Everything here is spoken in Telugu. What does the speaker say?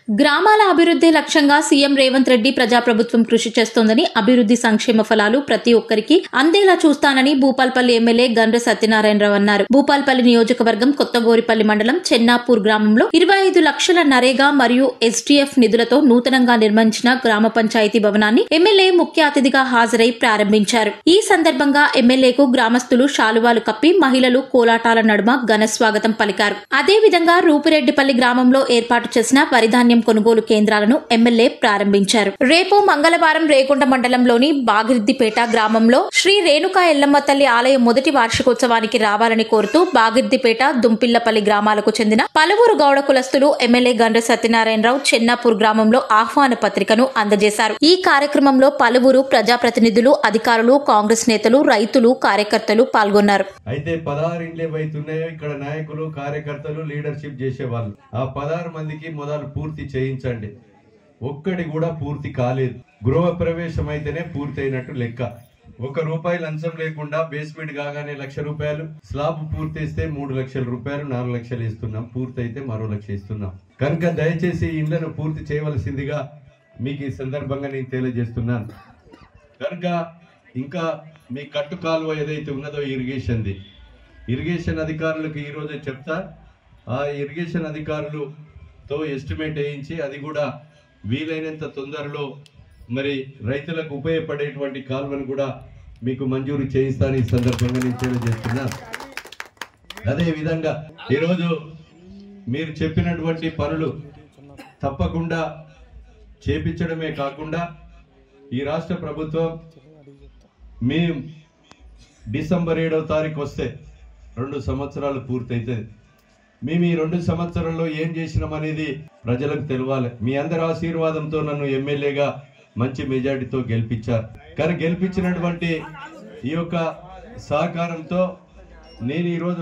గ్రామాల అభివృద్ధి లక్ష్యంగా సీఎం రేవంత్ రెడ్డి ప్రజాప్రభుత్వం కృషి చేస్తోందని, అభివృద్ధి సంక్షేమ ఫలాలు ప్రతి ఒక్కరికి అందేలా చూస్తానని భూపాల్పల్లి ఎమ్మెల్యే గండ్ర సత్యనారాయణరావు అన్నారు. భూపాల్పల్లి నియోజకవర్గం కొత్తగోరిపల్లి మండలం చెన్నాపూర్ గ్రామంలో 25 లక్షల నరేగా మరియు ఎస్డీఎఫ్ నిధులతో నూతనంగా నిర్మించిన గ్రామ పంచాయతీ భవనాన్ని ఎమ్మెల్యే ముఖ్య అతిథిగా హాజరై ప్రారంభించారు. ఈ సందర్భంగా ఎమ్మెల్యేకు గ్రామస్తులు శాలువాలు కప్పి మహిళలు కోలాటాల నడుమ ఘన స్వాగతం పలికారు. అదేవిధంగా రూపిరెడ్డిపల్లి గ్రామంలో ఏర్పాటు చేసిన వరిధాన్యం కొనుగోలు కేంద్రాలను ఎమ్మెల్యే ప్రారంభించారు. రేపు మంగళవారం రేగొండ మండలంలోని బాగిర్దిపేట గ్రామంలో శ్రీ రేణుకా ఎల్లమ్మ తల్లి ఆలయ మొదటి వార్షికోత్సవానికి రావాలని కోరుతూ బాగిర్దిపేట, దుంపిల్లపల్లి గ్రామాలకు చెందిన పలువురు గౌడ కులస్తులు ఎమ్మెల్యే గండ్ర సత్యనారాయణరావు చెన్నాపూర్ గ్రామంలో ఆహ్వాన పత్రికను అందజేశారు. ఈ కార్యక్రమంలో పలువురు ప్రజాప్రతినిధులు, అధికారులు, కాంగ్రెస్ నేతలు, రైతులు, కార్యకర్తలు పాల్గొన్నారు. అయితే 16 ఇండ్లు ఏవైతున్నాయో ఇక్కడ నాయకులు, కార్యకర్తలు, లీడర్షిప్ చేసేవాళ్ళు ఆ 16 మందికి మొదలు పూర్తి చేయించండి. ఒక్కడి కూడా పూర్తి కాలేదు. గృహ ప్రవేశం అయితేనే పూర్తి అయినట్టు లెక్క. ₹1 లంచం లేకుండా బేస్మెంట్ కాగానే ₹1,00,000, స్లాబ్ పూర్తిస్తే 3 లక్షల రూపాయలు, 4 లక్షలు ఇస్తున్నాం. పూర్తి అయితే మరో 1 లక్ష ఇస్తున్నాం. కనుక దయచేసి ఇండ్లను పూర్తి చేయవలసిందిగా మీకు ఈ సందర్భంగా నేను తెలియజేస్తున్నాను. కనుక ఇంకా మీ కట్టు కాలువ ఏదైతే ఉన్నదో ఇరిగేషన్ అధికారులకు ఈ రోజే చెప్తా. ఆ ఇరిగేషన్ అధికారులతో ఎస్టిమేట్ వేయించి అది కూడా వీలైనంత తొందరలో మరి రైతులకు ఉపయోగపడేటువంటి కాలువను కూడా మీకు మంజూరు చేయిస్తాను ఈ సందర్భంగా నేను తెలియజేస్తున్నాను. అదేవిధంగా ఈరోజు మీరు చెప్పినటువంటి పనులు తప్పకుండా చేపించడమే కాకుండా ఈ రాష్ట్ర ప్రభుత్వం మీ డిసెంబర్ 7వ తారీఖు వస్తే 2 సంవత్సరాలు పూర్తయితుంది. మేము ఈ 2 సంవత్సరాల్లో ఏం చేసినామనేది ప్రజలకు తెలవాలి. మీ అందరి ఆశీర్వాదంతో నన్ను ఎమ్మెల్యేగా మంచి మెజార్టీతో గెలిపించారు. కానీ గెలిపించినటువంటి ఈ యొక్క సహకారంతో నేను ఈరోజు